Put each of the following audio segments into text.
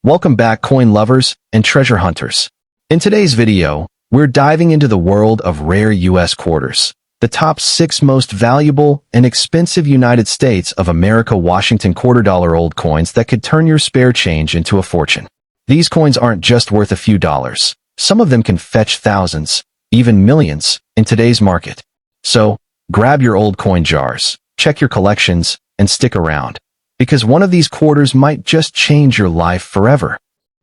Welcome back, coin lovers and treasure hunters. In today's video, we're diving into the world of rare U.S. quarters, the top 6 most valuable and expensive United States of America Washington quarter-dollar old coins that could turn your spare change into a fortune. These coins aren't just worth a few dollars. Some of them can fetch thousands, even millions, in today's market. So, grab your old coin jars, check your collections, and stick around, because one of these quarters might just change your life forever.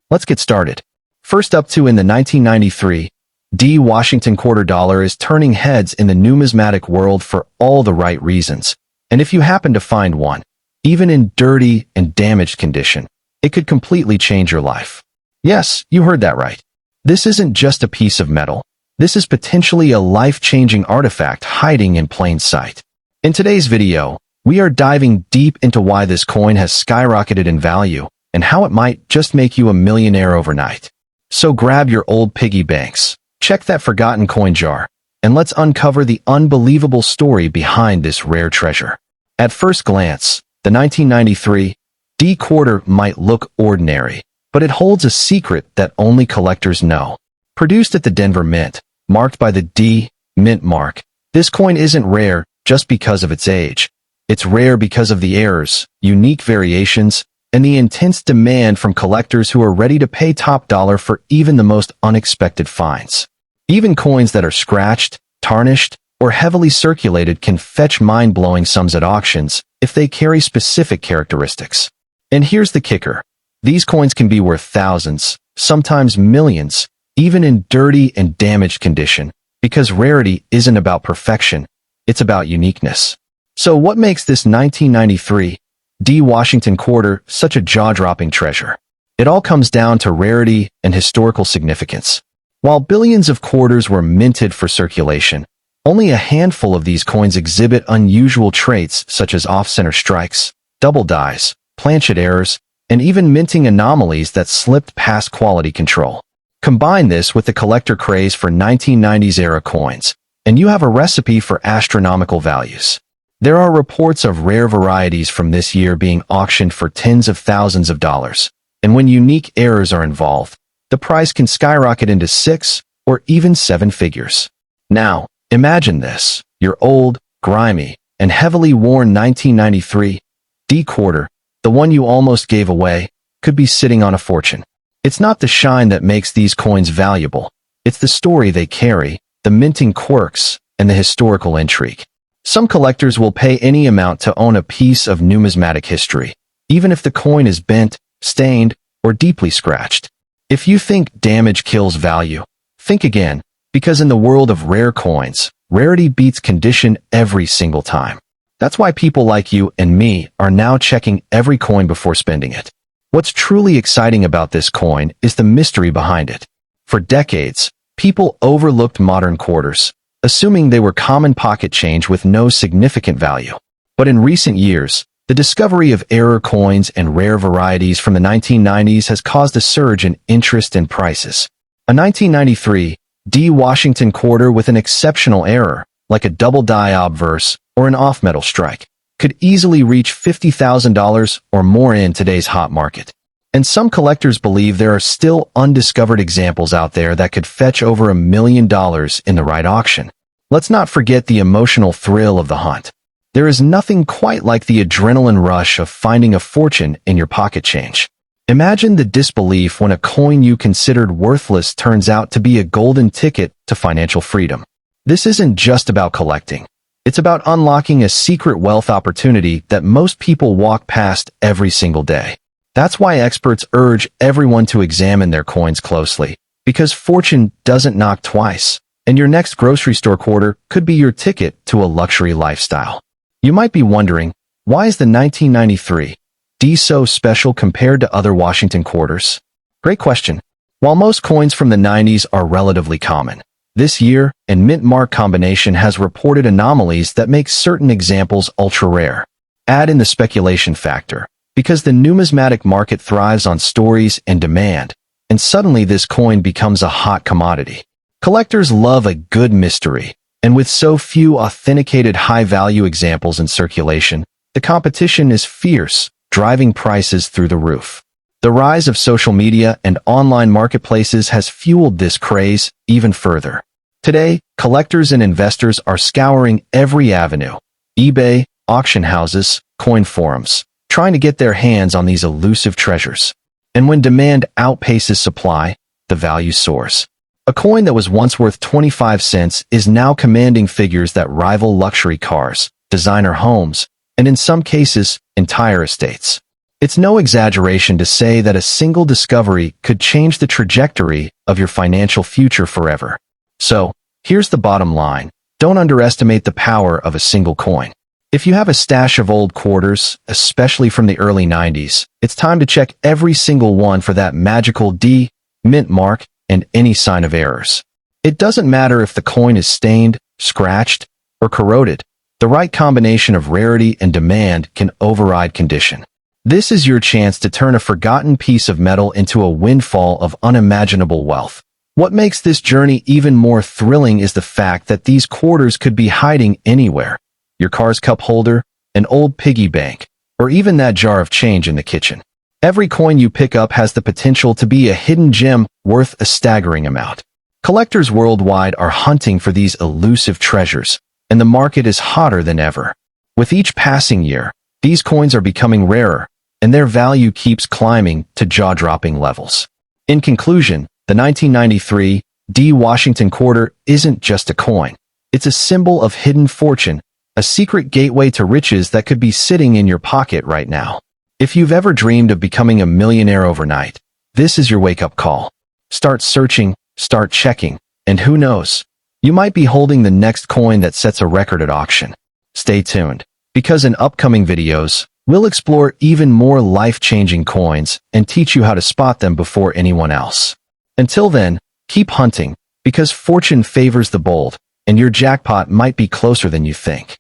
Let's get started. First up, in the 1993, D Washington quarter dollar is turning heads in the numismatic world for all the right reasons. And if you happen to find one, even in dirty and damaged condition, it could completely change your life. Yes, you heard that right. This isn't just a piece of metal. This is potentially a life-changing artifact hiding in plain sight. In today's video, we are diving deep into why this coin has skyrocketed in value and how it might just make you a millionaire overnight. So grab your old piggy banks, check that forgotten coin jar, and let's uncover the unbelievable story behind this rare treasure. At first glance, the 1993 D quarter might look ordinary, but it holds a secret that only collectors know. Produced at the Denver Mint, marked by the D Mint mark, this coin isn't rare just because of its age. It's rare because of the errors, unique variations, and the intense demand from collectors who are ready to pay top dollar for even the most unexpected finds. Even coins that are scratched, tarnished, or heavily circulated can fetch mind-blowing sums at auctions if they carry specific characteristics. And here's the kicker. These coins can be worth thousands, sometimes millions, even in dirty and damaged condition, because rarity isn't about perfection, it's about uniqueness. So what makes this 1993 D Washington quarter such a jaw-dropping treasure? It all comes down to rarity and historical significance. While billions of quarters were minted for circulation, only a handful of these coins exhibit unusual traits such as off-center strikes, double dies, planchet errors, and even minting anomalies that slipped past quality control. Combine this with the collector craze for 1990s-era coins, and you have a recipe for astronomical values. There are reports of rare varieties from this year being auctioned for tens of thousands of dollars, and when unique errors are involved, the price can skyrocket into 6 or even 7 figures. Now, imagine this. Your old, grimy, and heavily worn 1993 D quarter, the one you almost gave away, could be sitting on a fortune. It's not the shine that makes these coins valuable. It's the story they carry, the minting quirks, and the historical intrigue. Some collectors will pay any amount to own a piece of numismatic history, even if the coin is bent, stained, or deeply scratched. If you think damage kills value, think again, because in the world of rare coins, rarity beats condition every single time. That's why people like you and me are now checking every coin before spending it. What's truly exciting about this coin is the mystery behind it. For decades, people overlooked modern quarters, assuming they were common pocket change with no significant value. But in recent years, the discovery of error coins and rare varieties from the 1990s has caused a surge in interest and prices. A 1993 D Washington quarter with an exceptional error, like a double die obverse or an off-metal strike, could easily reach $50,000 or more in today's hot market. And some collectors believe there are still undiscovered examples out there that could fetch over $1 million in the right auction. Let's not forget the emotional thrill of the hunt. There is nothing quite like the adrenaline rush of finding a fortune in your pocket change. Imagine the disbelief when a coin you considered worthless turns out to be a golden ticket to financial freedom. This isn't just about collecting. It's about unlocking a secret wealth opportunity that most people walk past every single day. That's why experts urge everyone to examine their coins closely, because fortune doesn't knock twice, and your next grocery store quarter could be your ticket to a luxury lifestyle. You might be wondering, why is the 1993 D so special compared to other Washington quarters? Great question. While most coins from the 90s are relatively common, this year, and mint mark combination has reported anomalies that make certain examples ultra-rare. Add in the speculation factor, because the numismatic market thrives on stories and demand, and suddenly this coin becomes a hot commodity. Collectors love a good mystery, and with so few authenticated high-value examples in circulation, the competition is fierce, driving prices through the roof. The rise of social media and online marketplaces has fueled this craze even further. Today, collectors and investors are scouring every avenue: eBay, auction houses, coin forums, trying to get their hands on these elusive treasures. And when demand outpaces supply, the value soars. A coin that was once worth 25 cents is now commanding figures that rival luxury cars, designer homes, and in some cases, entire estates. It's no exaggeration to say that a single discovery could change the trajectory of your financial future forever. So, here's the bottom line. Don't underestimate the power of a single coin. If you have a stash of old quarters, especially from the early 90s, it's time to check every single one for that magical D, mint mark, and any sign of errors. It doesn't matter if the coin is stained, scratched, or corroded. The right combination of rarity and demand can override condition. This is your chance to turn a forgotten piece of metal into a windfall of unimaginable wealth. What makes this journey even more thrilling is the fact that these quarters could be hiding anywhere. Your car's cup holder, an old piggy bank, or even that jar of change in the kitchen. Every coin you pick up has the potential to be a hidden gem worth a staggering amount. Collectors worldwide are hunting for these elusive treasures, and the market is hotter than ever. With each passing year, these coins are becoming rarer, and their value keeps climbing to jaw-dropping levels. In conclusion, the 1993 D Washington quarter isn't just a coin. It's a symbol of hidden fortune, a secret gateway to riches that could be sitting in your pocket right now. If you've ever dreamed of becoming a millionaire overnight, this is your wake-up call. Start searching, start checking, and who knows, you might be holding the next coin that sets a record at auction. Stay tuned, because in upcoming videos, we'll explore even more life-changing coins and teach you how to spot them before anyone else. Until then, keep hunting, because fortune favors the bold, and your jackpot might be closer than you think.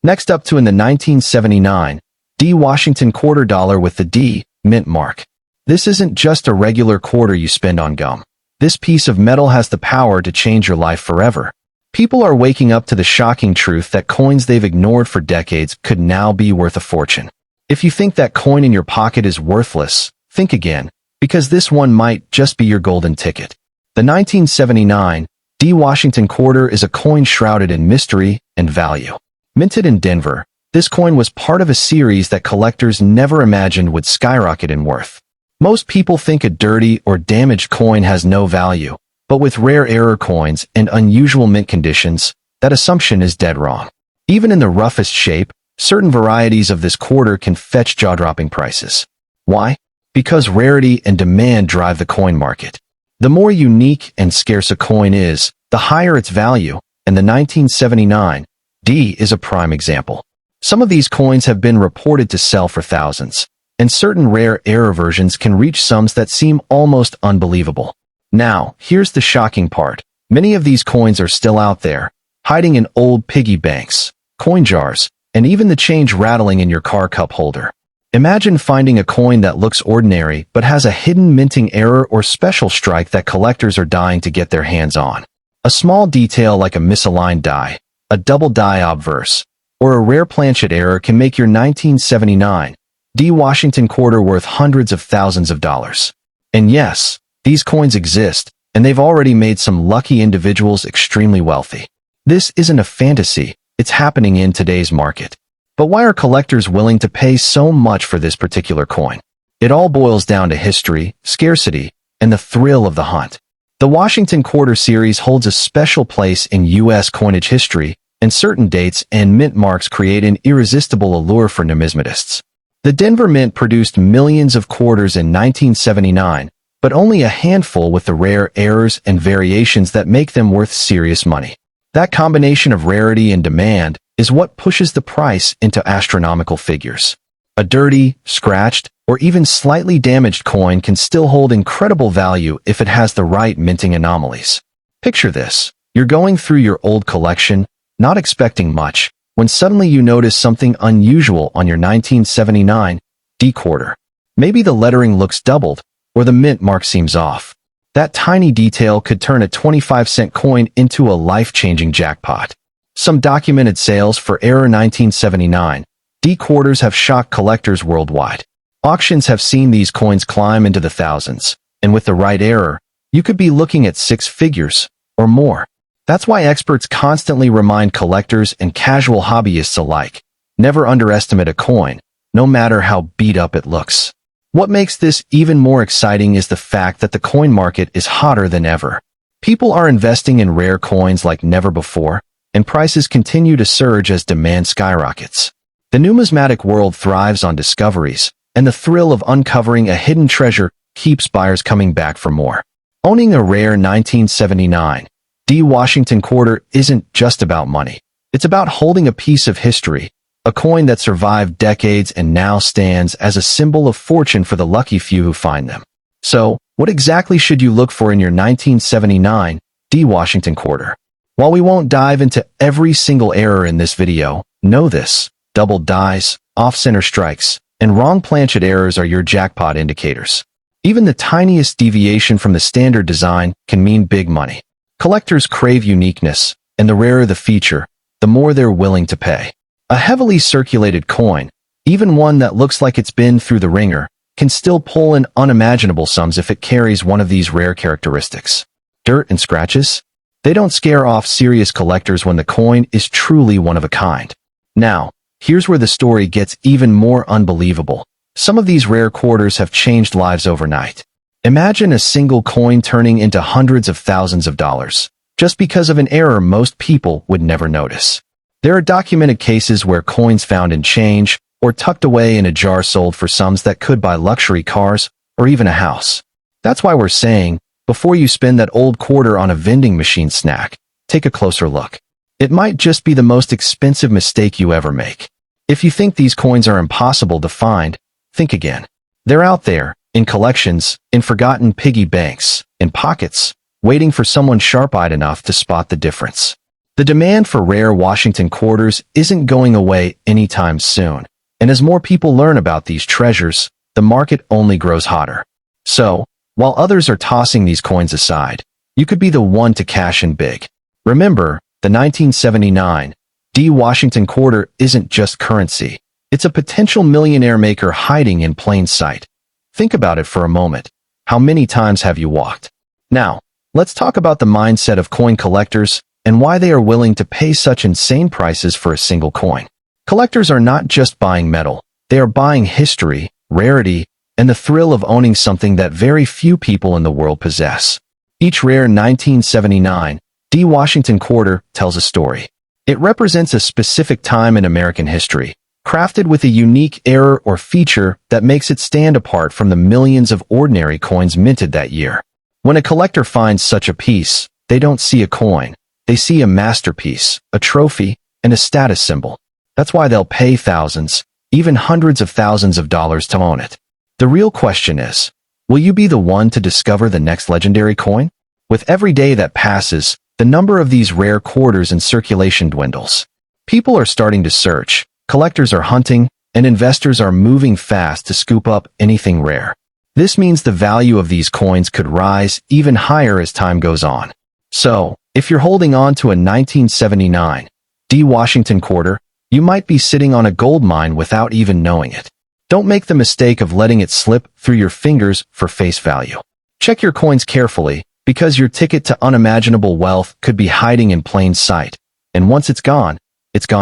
Next up, in the 1979 D Washington quarter dollar with the D mint mark. This isn't just a regular quarter you spend on gum. This piece of metal has the power to change your life forever. People are waking up to the shocking truth that coins they've ignored for decades could now be worth a fortune. If you think that coin in your pocket is worthless, think again, because this one might just be your golden ticket. The 1979 D Washington quarter is a coin shrouded in mystery and value. Minted in Denver, this coin was part of a series that collectors never imagined would skyrocket in worth. Most people think a dirty or damaged coin has no value, but with rare error coins and unusual mint conditions, that assumption is dead wrong. Even in the roughest shape, certain varieties of this quarter can fetch jaw-dropping prices. Why? Because rarity and demand drive the coin market. The more unique and scarce a coin is, the higher its value, and the 1979 D is a prime example. Some of these coins have been reported to sell for thousands, and certain rare error versions can reach sums that seem almost unbelievable. Now, here's the shocking part. Many of these coins are still out there, hiding in old piggy banks, coin jars, and even the change rattling in your car cup holder. Imagine finding a coin that looks ordinary but has a hidden minting error or special strike that collectors are dying to get their hands on. A small detail like a misaligned die, a double die obverse, or a rare planchet error can make your 1979 D Washington quarter worth hundreds of thousands of dollars. And yes, these coins exist, and they've already made some lucky individuals extremely wealthy. This isn't a fantasy, it's happening in today's market. But why are collectors willing to pay so much for this particular coin? It all boils down to history, scarcity, and the thrill of the hunt. The Washington Quarter series holds a special place in U.S. coinage history, and certain dates and mint marks create an irresistible allure for numismatists. The Denver Mint produced millions of quarters in 1979, but only a handful with the rare errors and variations that make them worth serious money. That combination of rarity and demand is what pushes the price into astronomical figures. A dirty, scratched, or even slightly damaged coin can still hold incredible value if it has the right minting anomalies. Picture this. You're going through your old collection, not expecting much, when suddenly you notice something unusual on your 1979 D quarter. Maybe the lettering looks doubled, or the mint mark seems off. That tiny detail could turn a 25-cent coin into a life-changing jackpot. Some documented sales for Error 1979 D quarters have shocked collectors worldwide. Auctions have seen these coins climb into the thousands, and with the right error, you could be looking at six figures or more. That's why experts constantly remind collectors and casual hobbyists alike, never underestimate a coin, no matter how beat up it looks. What makes this even more exciting is the fact that the coin market is hotter than ever. People are investing in rare coins like never before, and prices continue to surge as demand skyrockets. The numismatic world thrives on discoveries, and the thrill of uncovering a hidden treasure keeps buyers coming back for more. Owning a rare 1979 D Washington quarter isn't just about money. It's about holding a piece of history, a coin that survived decades and now stands as a symbol of fortune for the lucky few who find them. So, what exactly should you look for in your 1979 D Washington quarter? While we won't dive into every single error in this video, know this: double dies, off-center strikes, and wrong planchet errors are your jackpot indicators. Even the tiniest deviation from the standard design can mean big money. Collectors crave uniqueness, and the rarer the feature, the more they're willing to pay. A heavily circulated coin, even one that looks like it's been through the ringer, can still pull in unimaginable sums if it carries one of these rare characteristics. Dirt and scratches? They don't scare off serious collectors when the coin is truly one of a kind. Now, here's where the story gets even more unbelievable. Some of these rare quarters have changed lives overnight. Imagine a single coin turning into hundreds of thousands of dollars, just because of an error most people would never notice. There are documented cases where coins found in change or tucked away in a jar sold for sums that could buy luxury cars or even a house. That's why we're saying, before you spend that old quarter on a vending machine snack, take a closer look. It might just be the most expensive mistake you ever make. If you think these coins are impossible to find, think again. They're out there, in collections, in forgotten piggy banks, in pockets, waiting for someone sharp-eyed enough to spot the difference. The demand for rare Washington quarters isn't going away anytime soon, and as more people learn about these treasures, the market only grows hotter. So, while others are tossing these coins aside, you could be the one to cash in big. Remember, the 1979 D Washington quarter isn't just currency. It's a potential millionaire maker hiding in plain sight. Think about it for a moment. How many times have you walked? Now, let's talk about the mindset of coin collectors and why they are willing to pay such insane prices for a single coin. Collectors are not just buying metal. They are buying history, rarity, and the thrill of owning something that very few people in the world possess. Each rare 1979 D Washington quarter tells a story. It represents a specific time in American history, crafted with a unique error or feature that makes it stand apart from the millions of ordinary coins minted that year. When a collector finds such a piece, they don't see a coin. They see a masterpiece, a trophy, and a status symbol. That's why they'll pay thousands, even hundreds of thousands of dollars to own it. The real question is, will you be the one to discover the next legendary coin? With every day that passes, the number of these rare quarters in circulation dwindles. People are starting to search, collectors are hunting, and investors are moving fast to scoop up anything rare. This means the value of these coins could rise even higher as time goes on. So, if you're holding on to a 1979 D Washington quarter, you might be sitting on a gold mine without even knowing it. Don't make the mistake of letting it slip through your fingers for face value. Check your coins carefully, because your ticket to unimaginable wealth could be hiding in plain sight, and once it's gone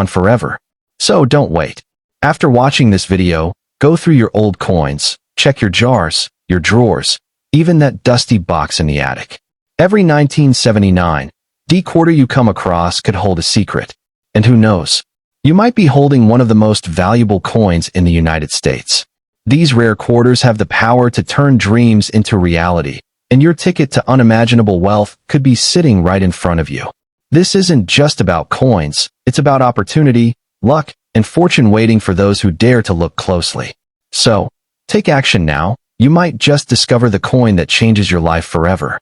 forever. So don't wait. After watching this video, go through your old coins, check your jars, your drawers, even that dusty box in the attic. Every 1979 D quarter you come across could hold a secret. And who knows? You might be holding one of the most valuable coins in the United States. These rare quarters have the power to turn dreams into reality, and your ticket to unimaginable wealth could be sitting right in front of you. This isn't just about coins, it's about opportunity, luck, and fortune waiting for those who dare to look closely. So, take action now. You might just discover the coin that changes your life forever.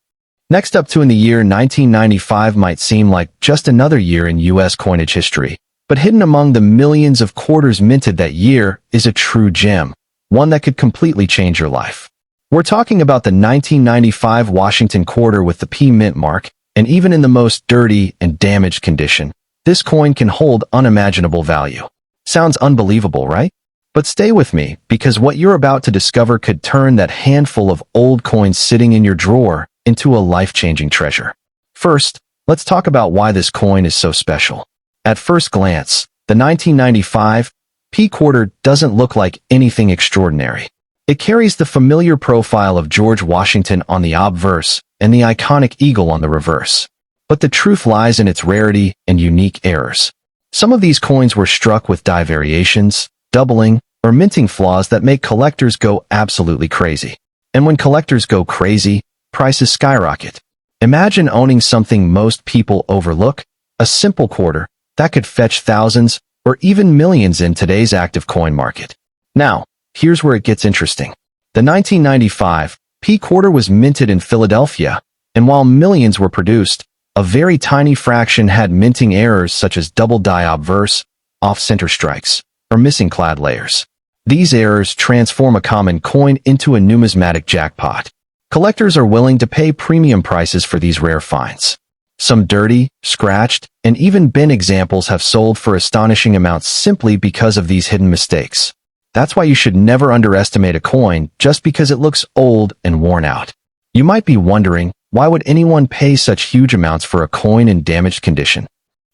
Next up in the year 1995 might seem like just another year in U.S. coinage history, but hidden among the millions of quarters minted that year is a true gem, one that could completely change your life. We're talking about the 1995 Washington quarter with the P mint mark, and even in the most dirty and damaged condition, this coin can hold unimaginable value. Sounds unbelievable, right? But stay with me, because what you're about to discover could turn that handful of old coins sitting in your drawer into a life-changing treasure. First, let's talk about why this coin is so special. At first glance, the 1995 P quarter doesn't look like anything extraordinary. It carries the familiar profile of George Washington on the obverse and the iconic eagle on the reverse. But the truth lies in its rarity and unique errors. Some of these coins were struck with die variations, doubling, or minting flaws that make collectors go absolutely crazy. And when collectors go crazy, prices skyrocket. Imagine owning something most people overlook, a simple quarter, that could fetch thousands or even millions in today's active coin market. Now, here's where it gets interesting. The 1995 P quarter was minted in Philadelphia, and while millions were produced, a very tiny fraction had minting errors such as double die obverse, off-center strikes, or missing clad layers. These errors transform a common coin into a numismatic jackpot. Collectors are willing to pay premium prices for these rare finds. Some dirty, scratched, and even bent examples have sold for astonishing amounts simply because of these hidden mistakes. That's why you should never underestimate a coin just because it looks old and worn out. You might be wondering, why would anyone pay such huge amounts for a coin in damaged condition?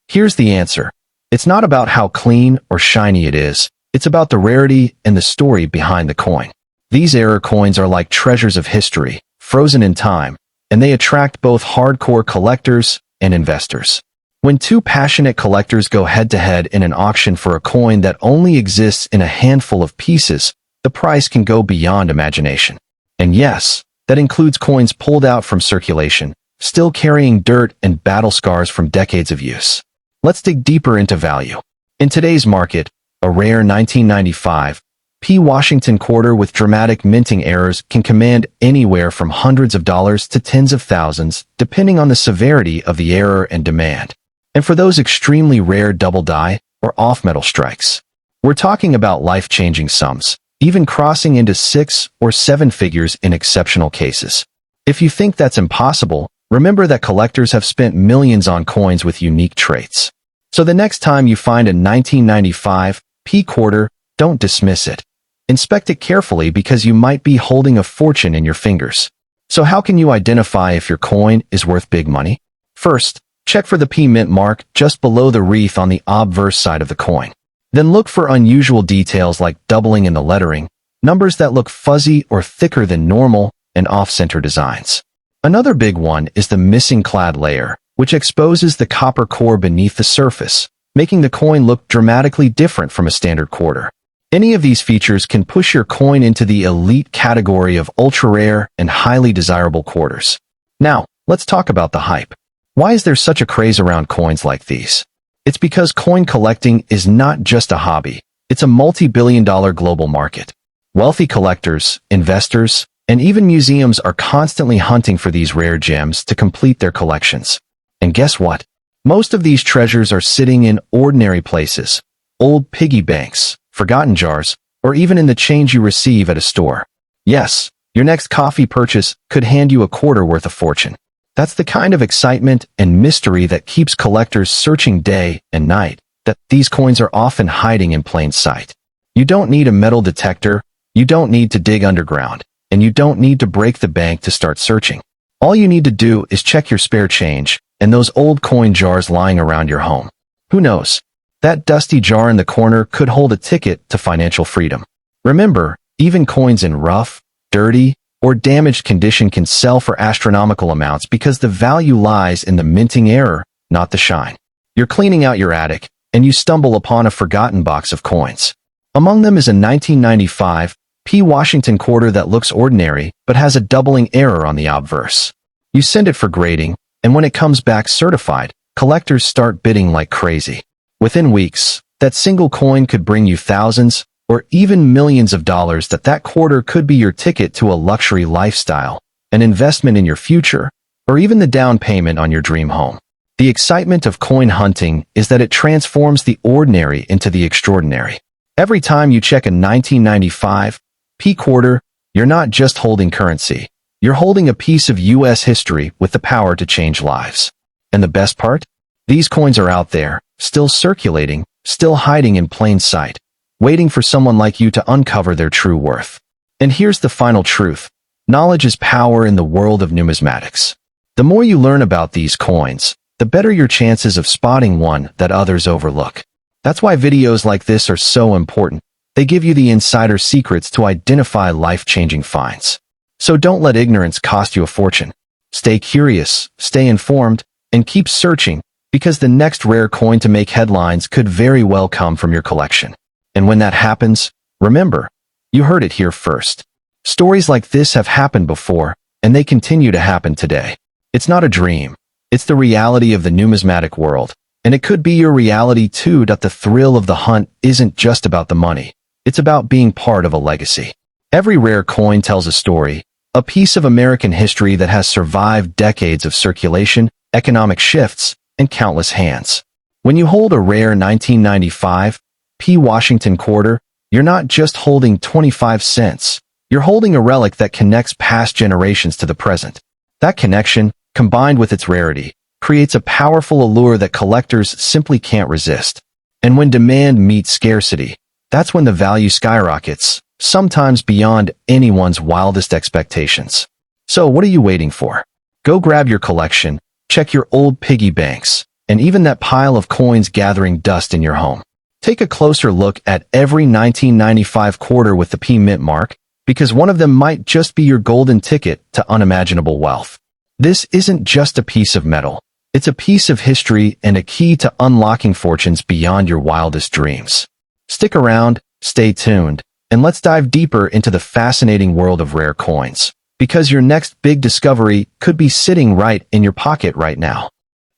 Here's the answer. It's not about how clean or shiny it is. It's about the rarity and the story behind the coin. These error coins are like treasures of history, frozen in time, and they attract both hardcore collectors and investors. When two passionate collectors go head-to-head in an auction for a coin that only exists in a handful of pieces, the price can go beyond imagination. And yes, that includes coins pulled out from circulation, still carrying dirt and battle scars from decades of use. Let's dig deeper into value. In today's market, a rare 1995 P Washington quarter with dramatic minting errors can command anywhere from hundreds of dollars to tens of thousands, depending on the severity of the error and demand. And for those extremely rare double die or off-metal strikes, we're talking about life-changing sums, even crossing into 6 or 7 figures in exceptional cases. If you think that's impossible, remember that collectors have spent millions on coins with unique traits. So the next time you find a 1995 P quarter, don't dismiss it. Inspect it carefully because you might be holding a fortune in your fingers. So how can you identify if your coin is worth big money? First, check for the P mint mark just below the wreath on the obverse side of the coin. Then look for unusual details like doubling in the lettering, numbers that look fuzzy or thicker than normal, and off-center designs. Another big one is the missing clad layer, which exposes the copper core beneath the surface, making the coin look dramatically different from a standard quarter. Any of these features can push your coin into the elite category of ultra-rare and highly desirable quarters. Now, let's talk about the hype. Why is there such a craze around coins like these? It's because coin collecting is not just a hobby, it's a multi-billion-dollar global market. Wealthy collectors, investors, and even museums are constantly hunting for these rare gems to complete their collections. And guess what? Most of these treasures are sitting in ordinary places, old piggy banks, forgotten jars, or even in the change you receive at a store. Yes, your next coffee purchase could hand you a quarter worth of fortune. That's the kind of excitement and mystery that keeps collectors searching day and night, that these coins are often hiding in plain sight. You don't need a metal detector, you don't need to dig underground, and you don't need to break the bank to start searching. All you need to do is check your spare change and those old coin jars lying around your home. Who knows? That dusty jar in the corner could hold a ticket to financial freedom. Remember, even coins in rough, dirty, or damaged condition can sell for astronomical amounts because the value lies in the minting error, not the shine. You're cleaning out your attic, and you stumble upon a forgotten box of coins. Among them is a 1995 P Washington quarter that looks ordinary but has a doubling error on the obverse. You send it for grading, and when it comes back certified, collectors start bidding like crazy. Within weeks, that single coin could bring you thousands or even millions of dollars. That quarter could be your ticket to a luxury lifestyle, an investment in your future, or even the down payment on your dream home. The excitement of coin hunting is that it transforms the ordinary into the extraordinary. Every time you check a 1995 P quarter, you're not just holding currency. You're holding a piece of U.S. history with the power to change lives. And the best part? These coins are out there, still circulating, still hiding in plain sight, waiting for someone like you to uncover their true worth. And here's the final truth. Knowledge is power in the world of numismatics. The more you learn about these coins, the better your chances of spotting one that others overlook. That's why videos like this are so important. They give you the insider secrets to identify life-changing finds. So don't let ignorance cost you a fortune. Stay curious, stay informed, and keep searching, because the next rare coin to make headlines could very well come from your collection. And when that happens, remember, you heard it here first. Stories like this have happened before, and they continue to happen today. It's not a dream. It's the reality of the numismatic world, and it could be your reality too. That the thrill of the hunt isn't just about the money. It's about being part of a legacy. Every rare coin tells a story, a piece of American history that has survived decades of circulation, economic shifts, and countless hands. When you hold a rare 1995 P. Washington quarter, you're not just holding 25 cents. You're holding a relic that connects past generations to the present. That connection, combined with its rarity, creates a powerful allure that collectors simply can't resist. And when demand meets scarcity, that's when the value skyrockets, sometimes beyond anyone's wildest expectations. So what are you waiting for? Go grab your collection, check your old piggy banks, and even that pile of coins gathering dust in your home. Take a closer look at every 1995 quarter with the P mint mark, because one of them might just be your golden ticket to unimaginable wealth. This isn't just a piece of metal. It's a piece of history and a key to unlocking fortunes beyond your wildest dreams. Stick around, stay tuned, and let's dive deeper into the fascinating world of rare coins, because your next big discovery could be sitting right in your pocket right now.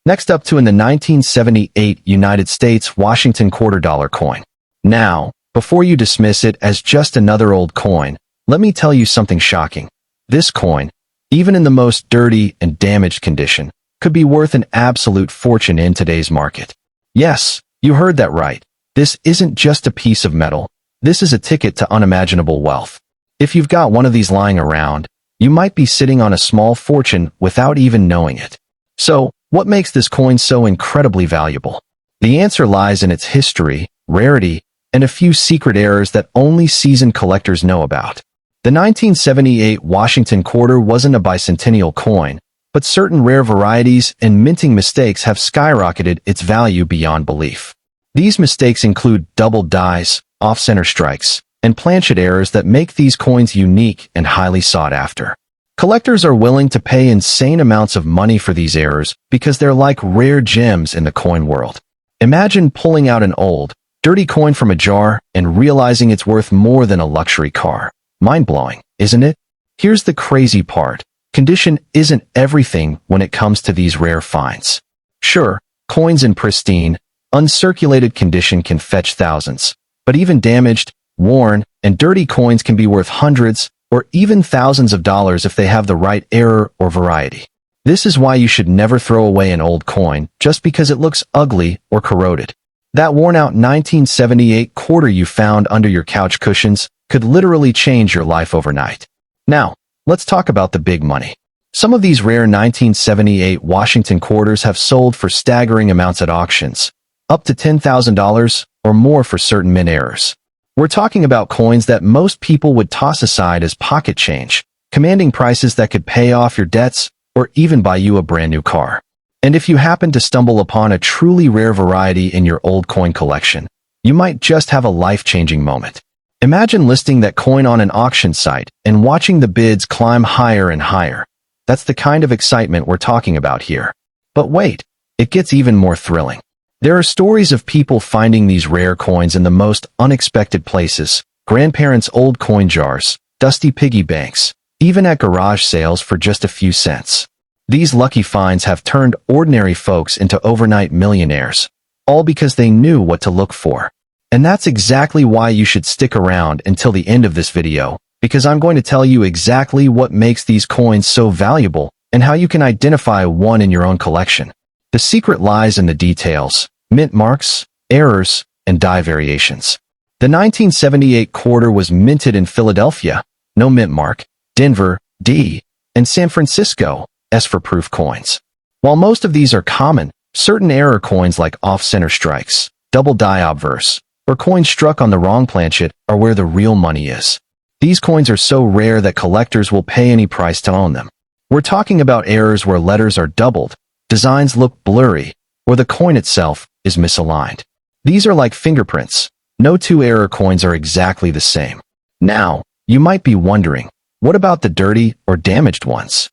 Next up in the 1978 United States Washington $quarter coin. Now, before you dismiss it as just another old coin, let me tell you something shocking. This coin, even in the most dirty and damaged condition, could be worth an absolute fortune in today's market. Yes, you heard that right. This isn't just a piece of metal. This is a ticket to unimaginable wealth. If you've got one of these lying around, you might be sitting on a small fortune without even knowing it. So, what makes this coin so incredibly valuable? The answer lies in its history, rarity, and a few secret errors that only seasoned collectors know about. The 1978 Washington quarter wasn't a bicentennial coin, but certain rare varieties and minting mistakes have skyrocketed its value beyond belief. These mistakes include double dies, off-center strikes, and planchet errors that make these coins unique and highly sought after. Collectors are willing to pay insane amounts of money for these errors because they're like rare gems in the coin world. Imagine pulling out an old, dirty coin from a jar and realizing it's worth more than a luxury car. Mind-blowing, isn't it? Here's the crazy part. Condition isn't everything when it comes to these rare finds. Sure, coins in pristine, uncirculated condition can fetch thousands, but even damaged, worn, and dirty coins can be worth hundreds or even thousands of dollars if they have the right error or variety. This is why you should never throw away an old coin just because it looks ugly or corroded. That worn-out 1978 quarter you found under your couch cushions could literally change your life overnight. Now, let's talk about the big money. Some of these rare 1978 Washington quarters have sold for staggering amounts at auctions, up to $10,000 or more for certain mint errors. We're talking about coins that most people would toss aside as pocket change, commanding prices that could pay off your debts or even buy you a brand new car. And if you happen to stumble upon a truly rare variety in your old coin collection, you might just have a life-changing moment. Imagine listing that coin on an auction site and watching the bids climb higher and higher. That's the kind of excitement we're talking about here. But wait, it gets even more thrilling. There are stories of people finding these rare coins in the most unexpected places, grandparents' old coin jars, dusty piggy banks, even at garage sales for just a few cents. These lucky finds have turned ordinary folks into overnight millionaires, all because they knew what to look for. And that's exactly why you should stick around until the end of this video, because I'm going to tell you exactly what makes these coins so valuable and how you can identify one in your own collection. The secret lies in the details, mint marks, errors, and die variations. The 1978 quarter was minted in Philadelphia, no mint mark, Denver, D, and San Francisco, S for proof coins. While most of these are common, certain error coins like off-center strikes, double die obverse, or coins struck on the wrong planchet are where the real money is. These coins are so rare that collectors will pay any price to own them. We're talking about errors where letters are doubled, designs look blurry, or the coin itself is misaligned. These are like fingerprints. No two error coins are exactly the same. Now, you might be wondering, what about the dirty or damaged ones?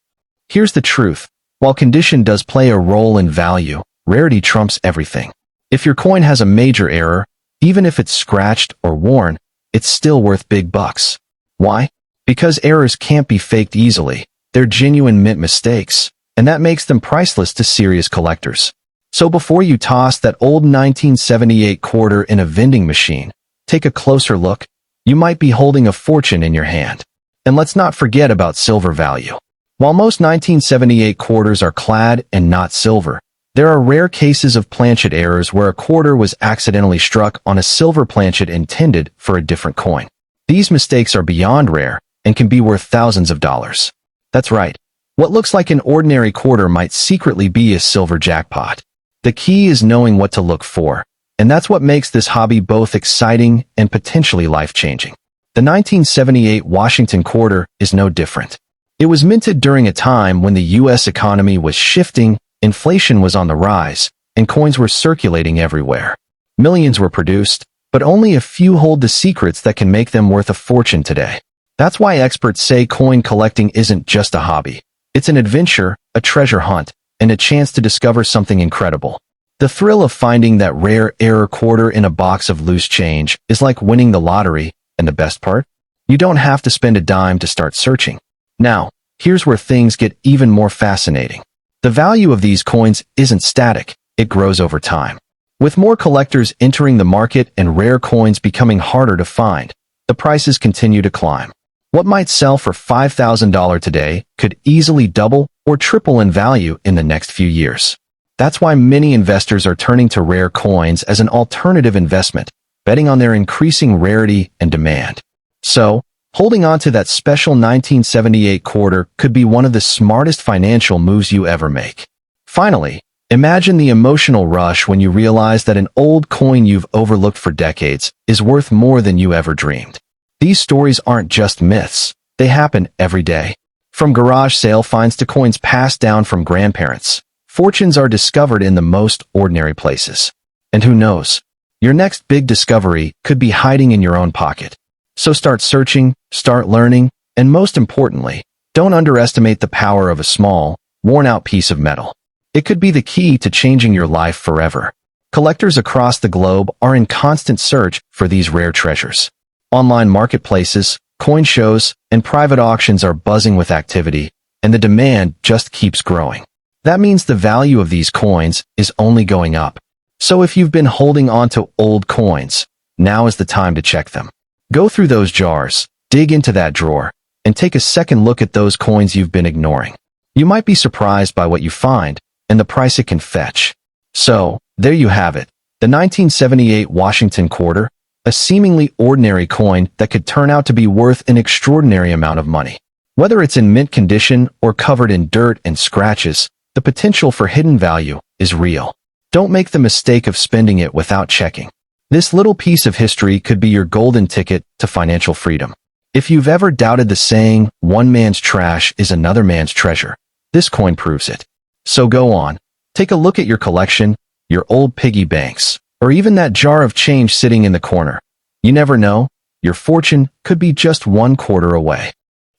Here's the truth. While condition does play a role in value, rarity trumps everything. If your coin has a major error, even if it's scratched or worn, it's still worth big bucks. Why? Because errors can't be faked easily. They're genuine mint mistakes, and that makes them priceless to serious collectors. So before you toss that old 1978 quarter in a vending machine, take a closer look. You might be holding a fortune in your hand. And let's not forget about silver value. While most 1978 quarters are clad and not silver, there are rare cases of planchet errors where a quarter was accidentally struck on a silver planchet intended for a different coin. These mistakes are beyond rare and can be worth thousands of dollars. That's right. What looks like an ordinary quarter might secretly be a silver jackpot. The key is knowing what to look for, and that's what makes this hobby both exciting and potentially life-changing. The 1978 Washington quarter is no different. It was minted during a time when the U.S. economy was shifting, inflation was on the rise, and coins were circulating everywhere. Millions were produced, but only a few hold the secrets that can make them worth a fortune today. That's why experts say coin collecting isn't just a hobby. It's an adventure, a treasure hunt, and a chance to discover something incredible. The thrill of finding that rare error quarter in a box of loose change is like winning the lottery, and the best part? You don't have to spend a dime to start searching. Now, here's where things get even more fascinating. The value of these coins isn't static, it grows over time. With more collectors entering the market and rare coins becoming harder to find, the prices continue to climb. What might sell for $5,000 today could easily double or triple in value in the next few years. That's why many investors are turning to rare coins as an alternative investment, betting on their increasing rarity and demand. So, holding on to that special 1978 quarter could be one of the smartest financial moves you ever make. Finally, imagine the emotional rush when you realize that an old coin you've overlooked for decades is worth more than you ever dreamed. These stories aren't just myths, they happen every day. From garage sale finds to coins passed down from grandparents, fortunes are discovered in the most ordinary places. And who knows? Your next big discovery could be hiding in your own pocket. So start searching, start learning, and most importantly, don't underestimate the power of a small, worn-out piece of metal. It could be the key to changing your life forever. Collectors across the globe are in constant search for these rare treasures. Online marketplaces, coin shows, and private auctions are buzzing with activity, and the demand just keeps growing. That means the value of these coins is only going up. So if you've been holding on to old coins, now is the time to check them. Go through those jars, dig into that drawer, and take a second look at those coins you've been ignoring. You might be surprised by what you find, and the price it can fetch. So, there you have it, the 1978 Washington quarter, a seemingly ordinary coin that could turn out to be worth an extraordinary amount of money. Whether it's in mint condition or covered in dirt and scratches, the potential for hidden value is real. Don't make the mistake of spending it without checking. This little piece of history could be your golden ticket to financial freedom. If you've ever doubted the saying, one man's trash is another man's treasure, this coin proves it. So go on, take a look at your collection, your old piggy banks, or even that jar of change sitting in the corner. You never know, your fortune could be just one quarter away.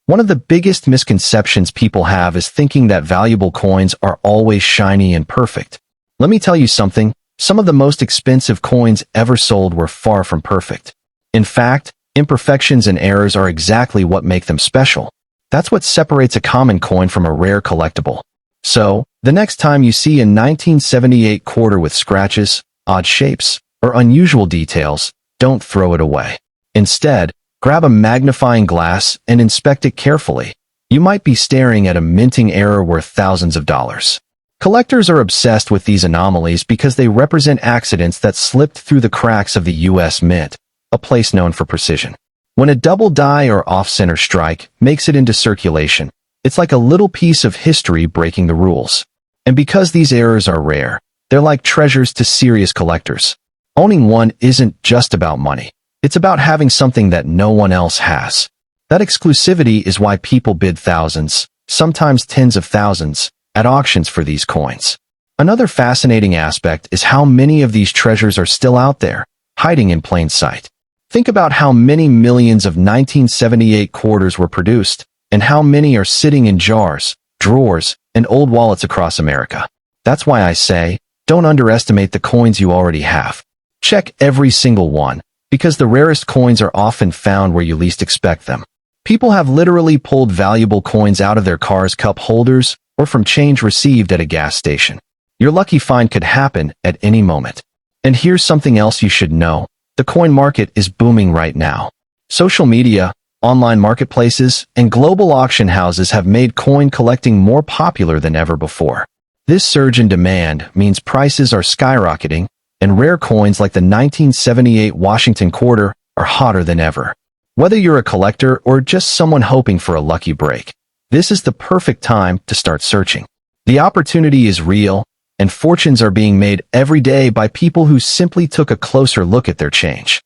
One of the biggest misconceptions people have is thinking that valuable coins are always shiny and perfect. Let me tell you something, some of the most expensive coins ever sold were far from perfect. In fact, imperfections and errors are exactly what make them special. That's what separates a common coin from a rare collectible. So, the next time you see a 1978 quarter with scratches, odd shapes, or unusual details, don't throw it away. Instead, grab a magnifying glass and inspect it carefully. You might be staring at a minting error worth thousands of dollars. Collectors are obsessed with these anomalies because they represent accidents that slipped through the cracks of the U.S. Mint, a place known for precision. When a double die or off-center strike makes it into circulation, it's like a little piece of history breaking the rules. And because these errors are rare, they're like treasures to serious collectors. Owning one isn't just about money. It's about having something that no one else has. That exclusivity is why people bid thousands, sometimes tens of thousands, at auctions for these coins. Another fascinating aspect is how many of these treasures are still out there, hiding in plain sight. Think about how many millions of 1978 quarters were produced, and how many are sitting in jars, drawers, and old wallets across America. That's why I say, don't underestimate the coins you already have. Check every single one, because the rarest coins are often found where you least expect them. People have literally pulled valuable coins out of their cars' cup holders or from change received at a gas station. Your lucky find could happen at any moment. And here's something else you should know. The coin market is booming right now. Social media, online marketplaces, and global auction houses have made coin collecting more popular than ever before. This surge in demand means prices are skyrocketing, and rare coins like the 1978 Washington quarter are hotter than ever. Whether you're a collector or just someone hoping for a lucky break, this is the perfect time to start searching. The opportunity is real, and fortunes are being made every day by people who simply took a closer look at their change.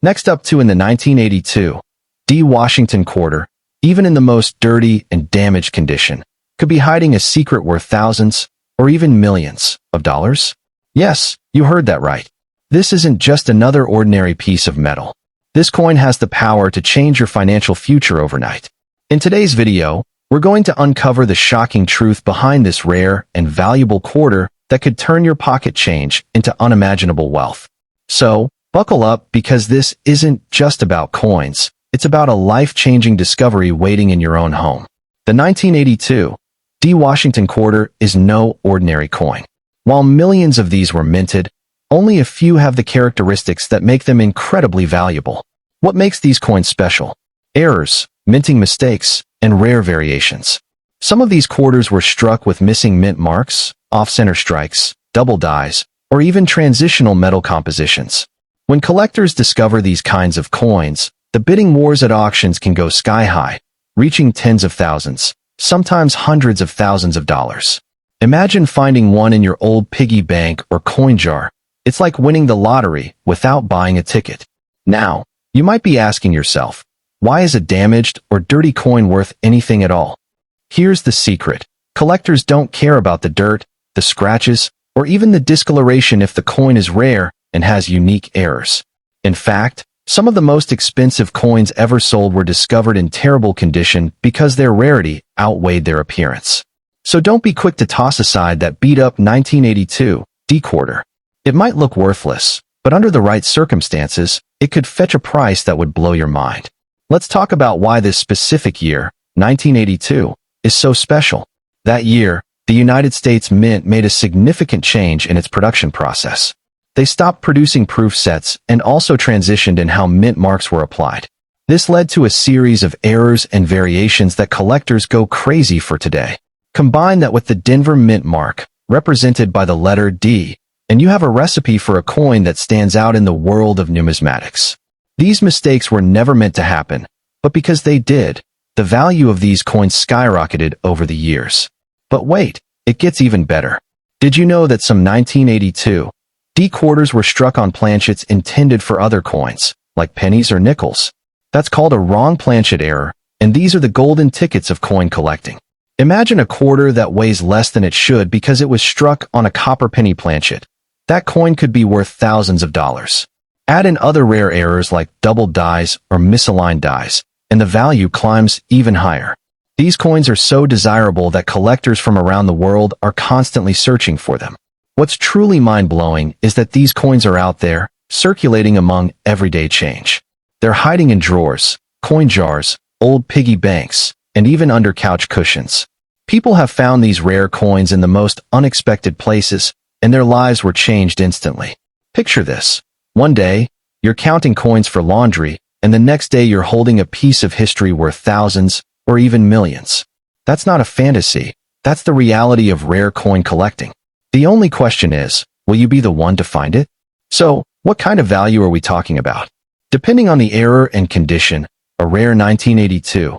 Next up in the 1982 Washington quarter, even in the most dirty and damaged condition, could be hiding a secret worth thousands or even millions of dollars. Yes, you heard that right. This isn't just another ordinary piece of metal. This coin has the power to change your financial future overnight. In today's video, we're going to uncover the shocking truth behind this rare and valuable quarter that could turn your pocket change into unimaginable wealth. So, buckle up, because this isn't just about coins. It's about a life-changing discovery waiting in your own home. The 1982 Washington quarter is no ordinary coin. While millions of these were minted, only a few have the characteristics that make them incredibly valuable. What makes these coins special? Errors, minting mistakes, and rare variations. Some of these quarters were struck with missing mint marks, off-center strikes, double dies, or even transitional metal compositions. When collectors discover these kinds of coins, the bidding wars at auctions can go sky-high, reaching tens of thousands, sometimes hundreds of thousands of dollars. Imagine finding one in your old piggy bank or coin jar. It's like winning the lottery without buying a ticket. Now, you might be asking yourself, why is a damaged or dirty coin worth anything at all? Here's the secret. Collectors don't care about the dirt, the scratches, or even the discoloration if the coin is rare and has unique errors. In fact, some of the most expensive coins ever sold were discovered in terrible condition because their rarity outweighed their appearance. So don't be quick to toss aside that beat-up 1982 quarter. It might look worthless, but under the right circumstances, it could fetch a price that would blow your mind. Let's talk about why this specific year, 1982, is so special. That year, the United States Mint made a significant change in its production process. They stopped producing proof sets and also transitioned in how mint marks were applied. This led to a series of errors and variations that collectors go crazy for today. Combine that with the Denver Mint mark, represented by the letter D, and you have a recipe for a coin that stands out in the world of numismatics. These mistakes were never meant to happen, but because they did, the value of these coins skyrocketed over the years. But wait, it gets even better. Did you know that some 1982 quarters were struck on planchets intended for other coins, like pennies or nickels? That's called a wrong planchet error, and these are the golden tickets of coin collecting. Imagine a quarter that weighs less than it should because it was struck on a copper penny planchet. That coin could be worth thousands of dollars. Add in other rare errors like double dies or misaligned dies, and the value climbs even higher. These coins are so desirable that collectors from around the world are constantly searching for them. What's truly mind-blowing is that these coins are out there, circulating among everyday change. They're hiding in drawers, coin jars, old piggy banks, and even under couch cushions. People have found these rare coins in the most unexpected places, and their lives were changed instantly. Picture this. One day, you're counting coins for laundry, and the next day you're holding a piece of history worth thousands or even millions. That's not a fantasy. That's the reality of rare coin collecting. The only question is, will you be the one to find it? So, what kind of value are we talking about? Depending on the error and condition, a rare 1982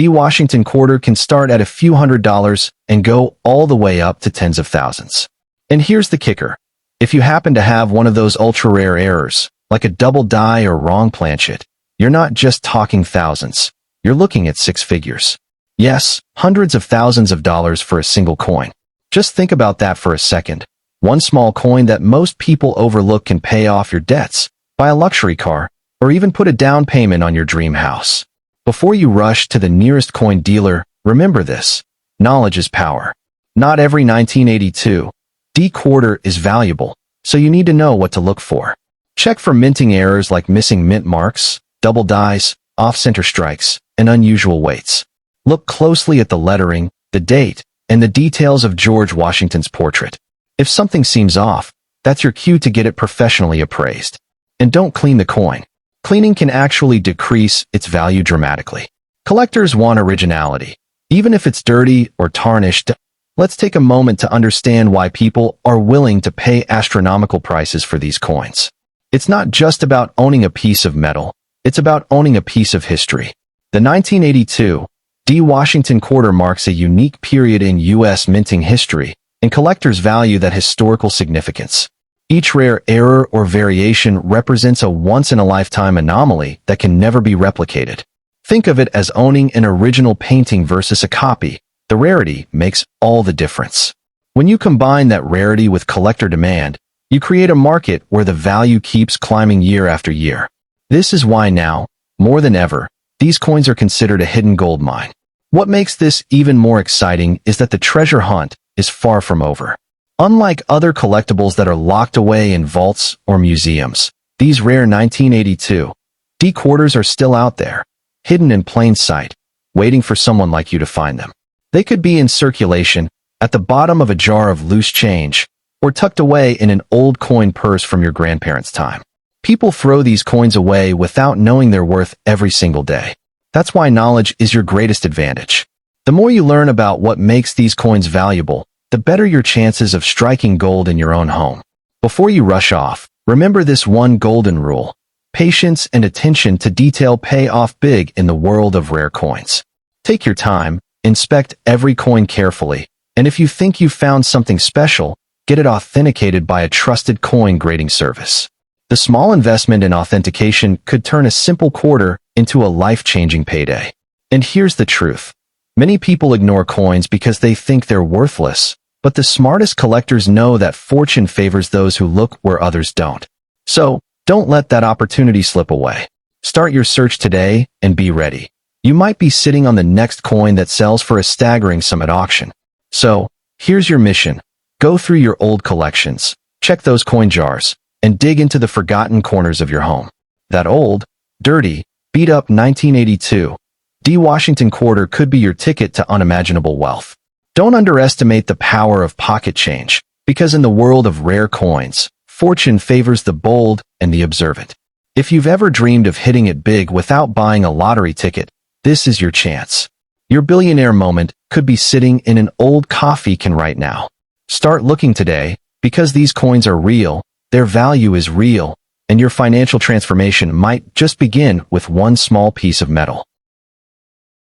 Washington quarter can start at a few $100s and go all the way up to tens of thousands. And here's the kicker. If you happen to have one of those ultra-rare errors, like a double die or wrong planchet, you're not just talking thousands. You're looking at six figures. Yes, hundreds of thousands of dollars for a single coin. Just think about that for a second. One small coin that most people overlook can pay off your debts, buy a luxury car, or even put a down payment on your dream house. Before you rush to the nearest coin dealer, remember this. Knowledge is power. Not every 1982 D quarter is valuable, so you need to know what to look for. Check for minting errors like missing mint marks, double dies, off-center strikes, and unusual weights. Look closely at the lettering, the date, and the details of George Washington's portrait. If something seems off, that's your cue to get it professionally appraised. And don't clean the coin. Cleaning can actually decrease its value dramatically. Collectors want originality. Even if it's dirty or tarnished, let's take a moment to understand why people are willing to pay astronomical prices for these coins. It's not just about owning a piece of metal. It's about owning a piece of history. The 1982 D Washington quarter marks a unique period in U.S. minting history, and collectors value that historical significance. Each rare error or variation represents a once-in-a-lifetime anomaly that can never be replicated. Think of it as owning an original painting versus a copy. The rarity makes all the difference. When you combine that rarity with collector demand, you create a market where the value keeps climbing year after year. This is why now, more than ever, these coins are considered a hidden gold mine. What makes this even more exciting is that the treasure hunt is far from over. Unlike other collectibles that are locked away in vaults or museums, these rare 1982 D quarters are still out there, hidden in plain sight, waiting for someone like you to find them. They could be in circulation, at the bottom of a jar of loose change, or tucked away in an old coin purse from your grandparents' time. People throw these coins away without knowing their worth every single day. That's why knowledge is your greatest advantage. The more you learn about what makes these coins valuable, the better your chances of striking gold in your own home. Before you rush off, remember this one golden rule. Patience and attention to detail pay off big in the world of rare coins. Take your time, inspect every coin carefully, and if you think you've found something special, get it authenticated by a trusted coin grading service. The small investment in authentication could turn a simple quarter into a life-changing payday. And here's the truth. Many people ignore coins because they think they're worthless, but the smartest collectors know that fortune favors those who look where others don't. So, don't let that opportunity slip away. Start your search today and be ready. You might be sitting on the next coin that sells for a staggering sum at auction. So, here's your mission. Go through your old collections, check those coin jars, and dig into the forgotten corners of your home. That old, dirty, beat-up 1982 D Washington quarter could be your ticket to unimaginable wealth. Don't underestimate the power of pocket change, because in the world of rare coins, fortune favors the bold and the observant. If you've ever dreamed of hitting it big without buying a lottery ticket, this is your chance. Your billionaire moment could be sitting in an old coffee can right now. Start looking today, because these coins are real, their value is real, and your financial transformation might just begin with one small piece of metal.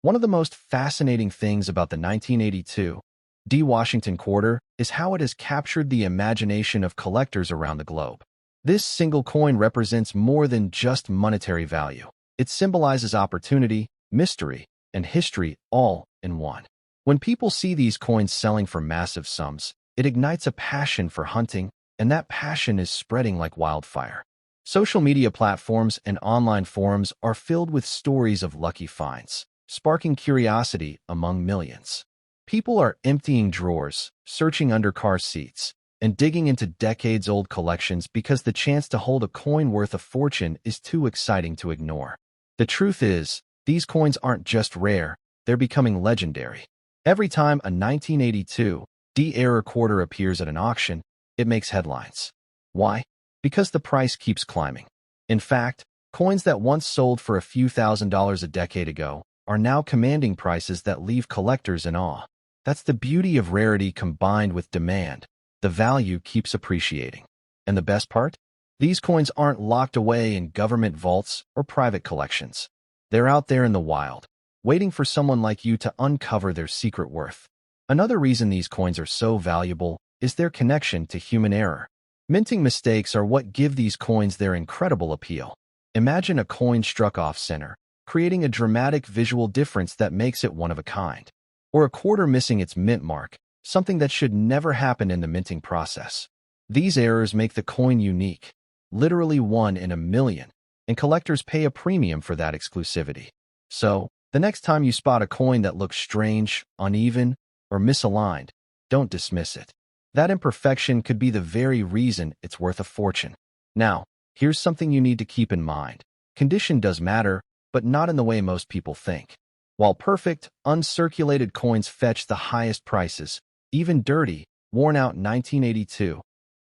One of the most fascinating things about the 1982 D Washington quarter is how it has captured the imagination of collectors around the globe. This single coin represents more than just monetary value. It symbolizes opportunity, mystery, and history all in one. When people see these coins selling for massive sums, it ignites a passion for hunting, and that passion is spreading like wildfire. Social media platforms and online forums are filled with stories of lucky finds, sparking curiosity among millions. People are emptying drawers, searching under car seats, and digging into decades-old collections because the chance to hold a coin worth a fortune is too exciting to ignore. The truth is, these coins aren't just rare, they're becoming legendary. Every time a 1982 D-era quarter appears at an auction, it makes headlines. Why? Because the price keeps climbing. In fact, coins that once sold for a few $1,000s a decade ago are now commanding prices that leave collectors in awe. That's the beauty of rarity combined with demand. The value keeps appreciating. And the best part? These coins aren't locked away in government vaults or private collections. They're out there in the wild, waiting for someone like you to uncover their secret worth. Another reason these coins are so valuable is their connection to human error. Minting mistakes are what give these coins their incredible appeal. Imagine a coin struck off center, creating a dramatic visual difference that makes it one of a kind. Or a quarter missing its mint mark, something that should never happen in the minting process. These errors make the coin unique, literally one in a million, and collectors pay a premium for that exclusivity. So, the next time you spot a coin that looks strange, uneven, or misaligned, don't dismiss it. That imperfection could be the very reason it's worth a fortune. Now, here's something you need to keep in mind. Condition does matter, but not in the way most people think. While perfect, uncirculated coins fetch the highest prices, even dirty, worn-out 1982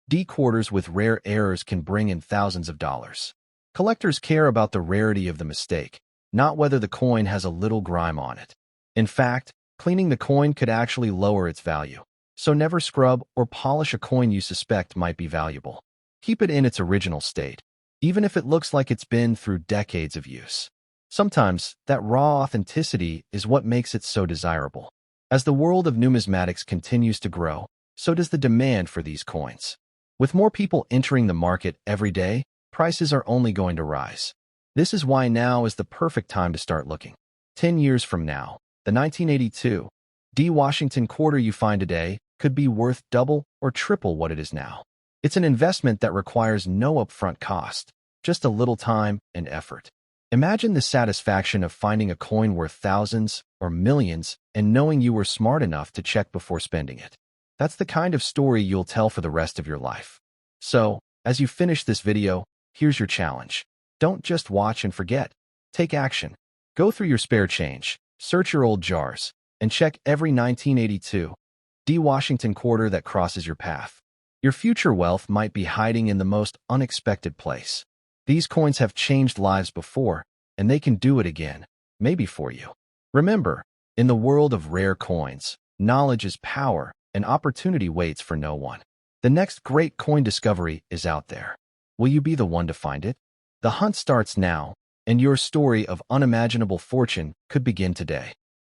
D quarters with rare errors can bring in thousands of dollars. Collectors care about the rarity of the mistake, not whether the coin has a little grime on it. In fact, cleaning the coin could actually lower its value. So never scrub or polish a coin you suspect might be valuable. Keep it in its original state, even if it looks like it's been through decades of use. Sometimes, that raw authenticity is what makes it so desirable. As the world of numismatics continues to grow, so does the demand for these coins. With more people entering the market every day, prices are only going to rise. This is why now is the perfect time to start looking. 10 years from now, the 1982 D Washington quarter you find today could be worth double or triple what it is now. It's an investment that requires no upfront cost, just a little time and effort. Imagine the satisfaction of finding a coin worth thousands or millions and knowing you were smart enough to check before spending it. That's the kind of story you'll tell for the rest of your life. So, as you finish this video, here's your challenge. Don't just watch and forget. Take action. Go through your spare change, search your old jars, and check every 1982 D Washington quarter that crosses your path. Your future wealth might be hiding in the most unexpected place. These coins have changed lives before, and they can do it again, maybe for you. Remember, in the world of rare coins, knowledge is power, and opportunity waits for no one. The next great coin discovery is out there. Will you be the one to find it? The hunt starts now, and your story of unimaginable fortune could begin today.